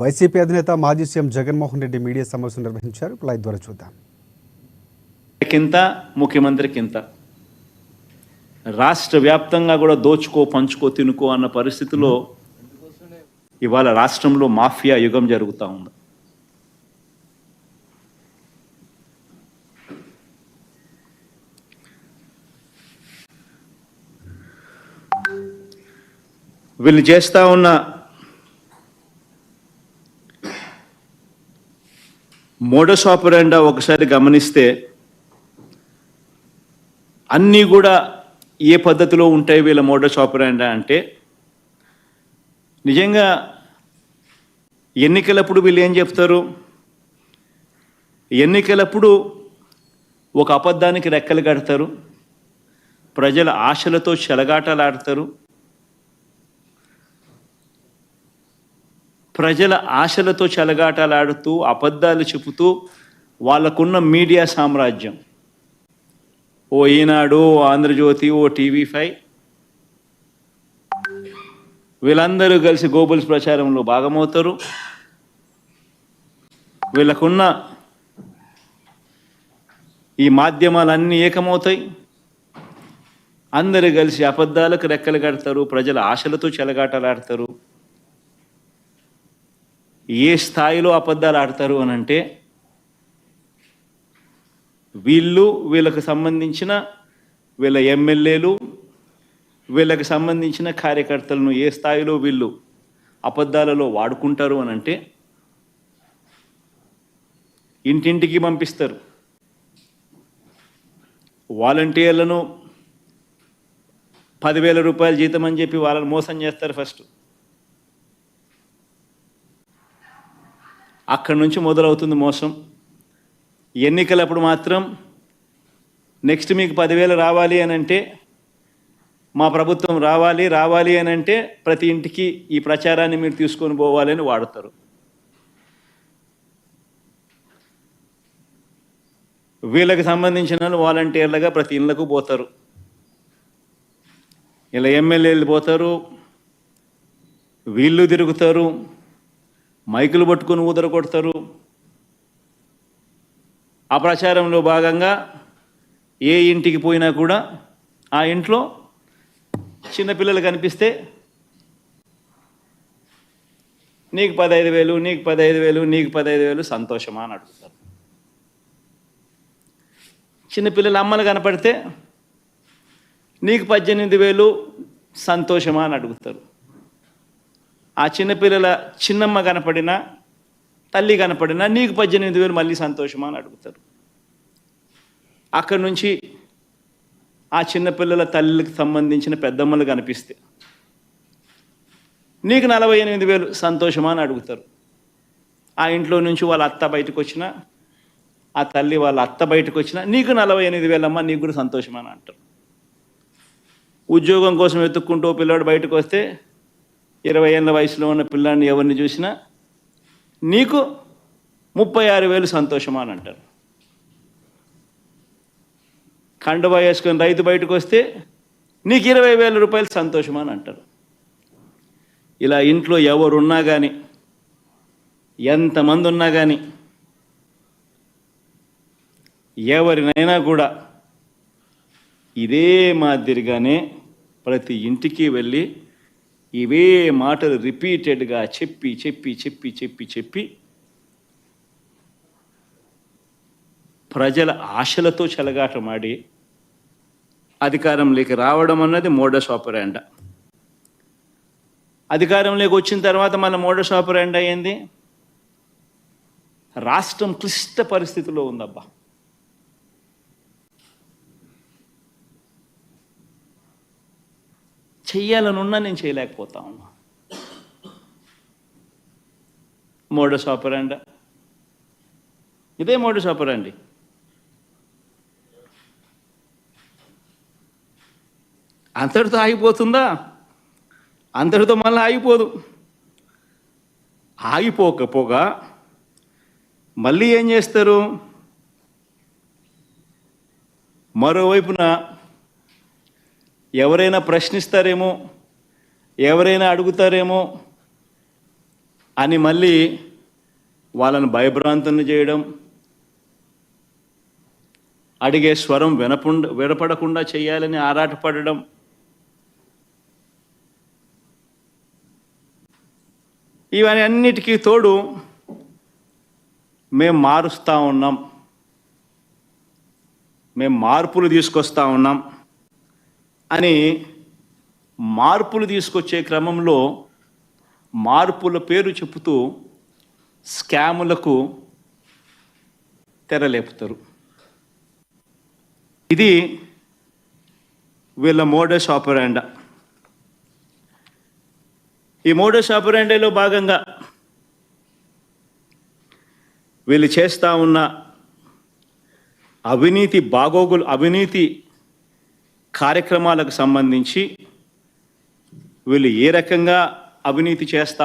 YCP అధినేత మాజీ CM Jaganmohan Reddy media సమావేశం నిర్వహించారు. లైవ్ ద్వారా చూద్దాం. కింత ముఖ్యమంత్రి కింత రాష్ట్ర వ్యాప్తంగా కూడా దోచుకో పంచుకో తినుకో అన్న పరిస్థితిలో ఇవాళ రాష్ట్రంలో మాఫియా యుగం జరుగుతూ ఉంది. వీళ్ళు చేస్తూ ఉన్న మోడస్ ఆపరెండా ఒకసారి గమనిస్తే అన్నీ కూడా ఏ పద్ధతిలో ఉంటాయి వీళ్ళ మోడస్ ఆపరెండా అంటే, నిజంగా ఎన్నికలప్పుడు వీళ్ళు ఏం చెప్తారు, ఎన్నికలప్పుడు ఒక అబద్ధానికి రెక్కలు కడతారు, ప్రజల ఆశలతో చెలగాటలాడతారు, ప్రజల ఆశలతో చెలగాటలాడుతూ అబద్ధాలు చెబుతూ వాళ్ళకున్న మీడియా సామ్రాజ్యం, ఓ ఈనాడు, ఓ ఆంధ్రజ్యోతి, ఓ టీవీ5 వీళ్ళందరూ కలిసి గోబల్స్ ప్రచారంలో భాగమవుతారు. వీళ్ళకున్న ఈ మాధ్యమాలన్నీ ఏకమవుతాయి. అందరూ కలిసి అబద్ధాలకు రెక్కలు కడతారు, ప్రజల ఆశలతో చెలగాటలాడతారు. ఏ స్థాయిలో అబద్ధాలు ఆడతారు అని అంటే, వీళ్ళకు సంబంధించిన వీళ్ళ ఎమ్మెల్యేలు, వీళ్ళకి సంబంధించిన కార్యకర్తలను ఏ స్థాయిలో వీళ్ళు అబద్ధాలలో వాడుకుంటారు అని అంటే, ఇంటింటికి పంపిస్తారు. వాలంటీర్లను 10,000 రూపాయలు జీతం అని చెప్పి వాళ్ళని మోసం చేస్తారు ఫస్ట్. అక్కడి నుంచి మొదలవుతుంది మోసం. ఎన్నికలప్పుడు మాత్రం నెక్స్ట్ మీకు 10,000 రావాలి అని అంటే, మా ప్రభుత్వం రావాలి అని అంటే ప్రతి ఇంటికి ఈ ప్రచారాన్ని మీరు తీసుకొని పోవాలని వాడతారు. వీళ్ళకి సంబంధించిన వాలంటీర్లుగా ప్రతి ఇళ్ళకు పోతారు. ఇలా ఎమ్మెల్యేలు పోతారు, వీళ్ళు తిరుగుతారు, మైకులు పట్టుకొని ఊదర కొడతారు. ఆ ప్రచారంలో భాగంగా ఏ ఇంటికి పోయినా కూడా ఆ ఇంట్లో చిన్నపిల్లలు కనిపిస్తే నీకు 15,000, నీకు 15,000, నీకు 15,000 సంతోషమా అని అడుగుతారు. చిన్నపిల్లల అమ్మలు కనపడితే నీకు 18,000 సంతోషమా అని అడుగుతారు. ఆ చిన్నపిల్లల చిన్నమ్మ కనపడినా, తల్లి కనపడినా నీకు 18,000 మళ్ళీ సంతోషమా అని అడుగుతారు. అక్కడి నుంచి ఆ చిన్నపిల్లల తల్లికి సంబంధించిన పెద్దమ్మలు కనిపిస్తే నీకు 48,000 సంతోషమా అని అడుగుతారు. ఆ ఇంట్లో నుంచి వాళ్ళ అత్త బయటకు వచ్చినా, ఆ తల్లి వాళ్ళ అత్త బయటకు వచ్చినా నీకు 48,000 అమ్మ, నీకు కూడా సంతోషమా అని అంటారు. ఉద్యోగం కోసం వెతుక్కుంటూ పిల్లాడు బయటకు వస్తే 20 ఏళ్ళ వయసులో ఉన్న పిల్లాడిని ఎవరిని చూసినా నీకు 36,000 సంతోషమా అని అంటారు. కండువా వేసుకొని రైతు బయటకు వస్తే నీకు 20,000 రూపాయలు సంతోషమా అని అంటారు. ఇలా ఇంట్లో ఎవరున్నా కానీ, ఎంతమంది ఉన్నా కానీ, ఎవరినైనా కూడా ఇదే మాదిరిగానే ప్రతి ఇంటికి వెళ్ళి ఇవే మాటలు రిపీటెడ్గా చెప్పి చెప్పి చెప్పి చెప్పి చెప్పి ప్రజల ఆశలతో చెలగాటమాడి అధికారంలోకి రావడం అన్నది మోడస్ ఆపరెండా. అధికారంలోకి వచ్చిన తర్వాత మన మోడస్ ఆపరెండా ఏంది, రాష్ట్రం క్లిష్ట పరిస్థితిలో ఉందబ్బా. చెయ్యాలనున్నా నేను చేయలేకపోతా ఉన్నా. మోడస్ ఆపరెండా ఇదే మోడస్ ఆపరెండా. అంతటితో ఆగిపోతుందా? అంతటితో మళ్ళీ ఆగిపోదు. ఆగిపోకపోగా మళ్ళీ ఏం చేస్తారు, మరోవైపున ఎవరైనా ప్రశ్నిస్తారేమో, ఎవరైనా అడుగుతారేమో, అని మళ్ళీ వాళ్ళను భయభ్రాంతులను చేయడం, అడిగే స్వరం వినపడకుండా చేయాలని ఆరాటపడడం, ఇవన్నీ అన్నిటికీ తోడు మేము మారుస్తూ ఉన్నాం, మేము మార్పులు తీసుకొస్తా ఉన్నాం అని మార్పులు తీసుకొచ్చే క్రమంలో మార్పుల పేరు చెబుతూ స్కాములకు తెరలేపుతారు. ఇది వీళ్ళ మోడస్ ఆపరాండా. ఈ మోడస్ ఆపరాండాలో భాగంగా వీళ్ళు చేస్తూ ఉన్న అవినీతి కార్యక్రమాలకు సంబంధించి వీళ్ళు ఏ రకంగా అవినీతి చేస్తూ